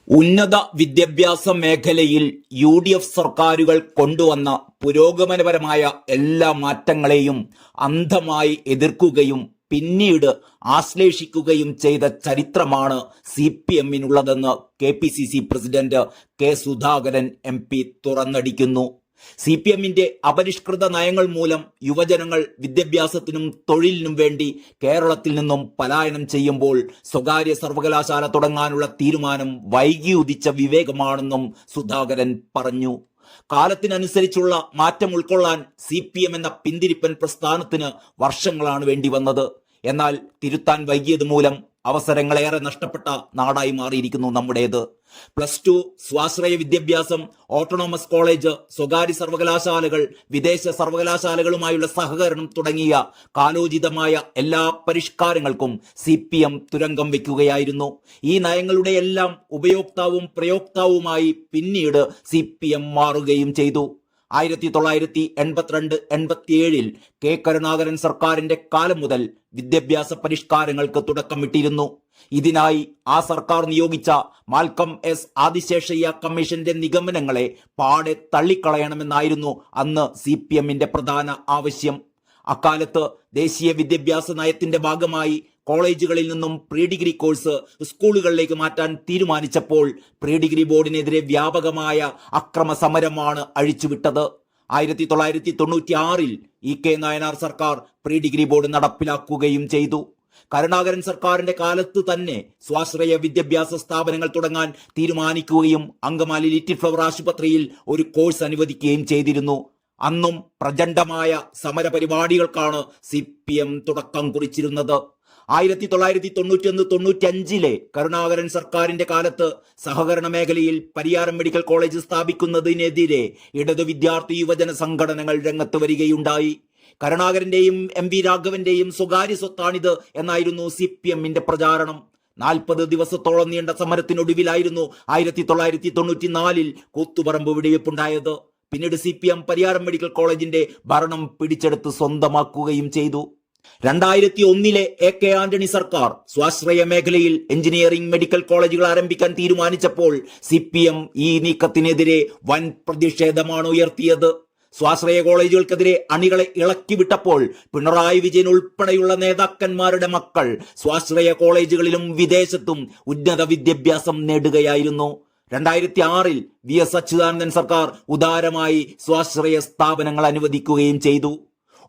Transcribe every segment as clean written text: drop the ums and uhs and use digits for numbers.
ഉന്നത വിദ്യാഭ്യാസ മേഖലയിൽ യു.ഡി.എഫ് സർക്കാരുകൾ കൊണ്ടുവന്ന പുരോഗമനപരമായ എല്ലാ മാറ്റങ്ങളെയും അന്ധമായി എതിർക്കുകയും പിന്നീട് ആശ്ലേഷിക്കുകയും ചെയ്ത ചരിത്രമാണ് CPM-നുള്ളതെന്ന് KPCC president K Sudhakaran MP തുറന്നടിക്കുന്നു. CPM-ന്റെ അപരിഷ്കൃത നയങ്ങൾ മൂലം യുവജനങ്ങൾ വിദ്യാഭ്യാസത്തിനും തൊഴിലിനും വേണ്ടി കേരളത്തിൽ നിന്നും പലായനം ചെയ്യുമ്പോൾ സ്വകാര്യ സർവകലാശാല തുടങ്ങാനുള്ള തീരുമാനം വൈകിയുദിച്ച വിവേകമാണെന്നും സുധാകരൻ പറഞ്ഞു. കാലത്തിനനുസരിച്ചുള്ള മാറ്റം ഉൾക്കൊള്ളാൻ CPM എന്ന പിന്തിരിപ്പൻ പ്രസ്ഥാനത്തിന് വർഷങ്ങളാണ് വേണ്ടി വന്നത്. എന്നാൽ തിരുത്താൻ വൈകിയത് മൂലം അവസരങ്ങളേറെ നഷ്ടപ്പെട്ട നാടായി മാറിയിരിക്കുന്നു നമ്മുടേത്. +2, സ്വാശ്രയ വിദ്യാഭ്യാസം, ഓട്ടോണമസ് കോളേജ്, സ്വകാര്യ സർവകലാശാലകൾ, വിദേശ സർവകലാശാലകളുമായുള്ള സഹകരണം തുടങ്ങിയ കാലോചിതമായ എല്ലാ പരിഷ്കാരങ്ങൾക്കും CPM തുരങ്കം വയ്ക്കുകയായിരുന്നു. ഈ നയങ്ങളുടെ എല്ലാം ഉപയോക്താവും പ്രയോക്താവുമായി പിന്നീട് CPM മാറുകയും ചെയ്തു. 1982-87 കെ കരുണാകരൻ സർക്കാരിന്റെ കാലം മുതൽ വിദ്യാഭ്യാസ പരിഷ്കാരങ്ങൾക്ക് തുടക്കമിട്ടിരുന്നു. ഇതിനായി ആ സർക്കാർ നിയോഗിച്ച മാൽക്കം S ആദിശേഷയ്യ കമ്മീഷന്റെ നിഗമനങ്ങളെ പാടെ തള്ളിക്കളയണമെന്നായിരുന്നു അന്ന് CPM-ന്റെ പ്രധാന ആവശ്യം. അക്കാലത്ത് ദേശീയ വിദ്യാഭ്യാസ നയത്തിന്റെ ഭാഗമായി കോളേജുകളിൽ നിന്നും പ്രീ ഡിഗ്രി കോഴ്സ് സ്കൂളുകളിലേക്ക് മാറ്റാൻ തീരുമാനിച്ചപ്പോൾ പ്രീ ഡിഗ്രി ബോർഡിനെതിരെ വ്യാപകമായ അക്രമ സമരമാണ് അഴിച്ചുവിട്ടത്. 1996 EK നായനാർ സർക്കാർ പ്രീ ഡിഗ്രി ബോർഡ് നടപ്പിലാക്കുകയും ചെയ്തു. കരുണാകരൻ സർക്കാരിന്റെ കാലത്ത് തന്നെ സ്വാശ്രയ വിദ്യാഭ്യാസ സ്ഥാപനങ്ങൾ തുടങ്ങാൻ തീരുമാനിക്കുകയും അങ്കമാലി ലിറ്റിൽ ഫ്ലവർ ആശുപത്രിയിൽ ഒരു കോഴ്സ് അനുവദിക്കുകയും ചെയ്തിരുന്നു. അന്നും പ്രചണ്ഡമായ സമരപരിപാടികൾക്കാണ് CPM തുടക്കം കുറിച്ചിരുന്നത്. 1991-95 കരുണാകരൻ സർക്കാരിന്റെ കാലത്ത് സഹകരണ മേഖലയിൽ പരിയാരം മെഡിക്കൽ കോളേജ് സ്ഥാപിക്കുന്നതിനെതിരെ ഇടതു വിദ്യാർത്ഥി യുവജന സംഘടനകൾ രംഗത്ത് വരികയുണ്ടായി. കരുണാകരന്റെയും MP രാഘവന്റെയും സ്വകാര്യ സ്വത്താണിത് എന്നായിരുന്നു CPM-ന്റെ പ്രചാരണം. 40 ദിവസത്തോളം നീണ്ട സമരത്തിനൊടുവിലായിരുന്നു 1994 കൂത്തുപറമ്പ് വെടിവെപ്പുണ്ടായത്. പിന്നീട് CPM പരിയാരം മെഡിക്കൽ കോളേജിന്റെ ഭരണം പിടിച്ചെടുത്ത് സ്വന്തമാക്കുകയും ചെയ്തു. 2001 AK ആന്റണി സർക്കാർ സ്വാശ്രയ മേഖലയിൽ എഞ്ചിനീയറിംഗ് മെഡിക്കൽ കോളേജുകൾ ആരംഭിക്കാൻ തീരുമാനിച്ചപ്പോൾ CPM ഈ നീക്കത്തിനെതിരെ വൻ പ്രതിഷേധമാണ് ഉയർത്തിയത്. സ്വാശ്രയ കോളേജുകൾക്കെതിരെ അണികളെ ഇളക്കി വിട്ടപ്പോൾ പിണറായി വിജയൻ ഉൾപ്പെടെയുള്ള നേതാക്കന്മാരുടെ മക്കൾ സ്വാശ്രയ കോളേജുകളിലും വിദേശത്തും ഉന്നത വിദ്യാഭ്യാസം നേടുകയായിരുന്നു. 2006 VS അച്യുതാനന്ദൻ സർക്കാർ ഉദാരമായി സ്വാശ്രയ സ്ഥാപനങ്ങൾ അനുവദിക്കുകയും ചെയ്തു.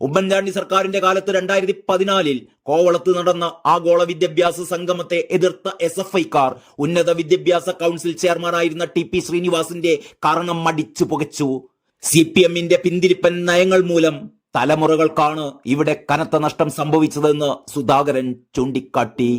ഉമ്മൻചാണ്ടി സർക്കാരിന്റെ കാലത്ത് 2014 കോവളത്ത് നടന്ന ആഗോള വിദ്യാഭ്യാസ സംഗമത്തെ എതിർത്ത SFI-ക്കാർ ഉന്നത വിദ്യാഭ്യാസ കൗൺസിൽ ചെയർമാനായിരുന്ന TP ശ്രീനിവാസിന്റെ കർണം മടിച്ചു പുകച്ചു. CPM-ന്റെ പിന്തിരിപ്പൻ നയങ്ങൾ മൂലം തലമുറകൾക്കാണ് ഇവിടെ കനത്ത നഷ്ടം സംഭവിച്ചതെന്ന് സുധാകരൻ ചൂണ്ടിക്കാട്ടി.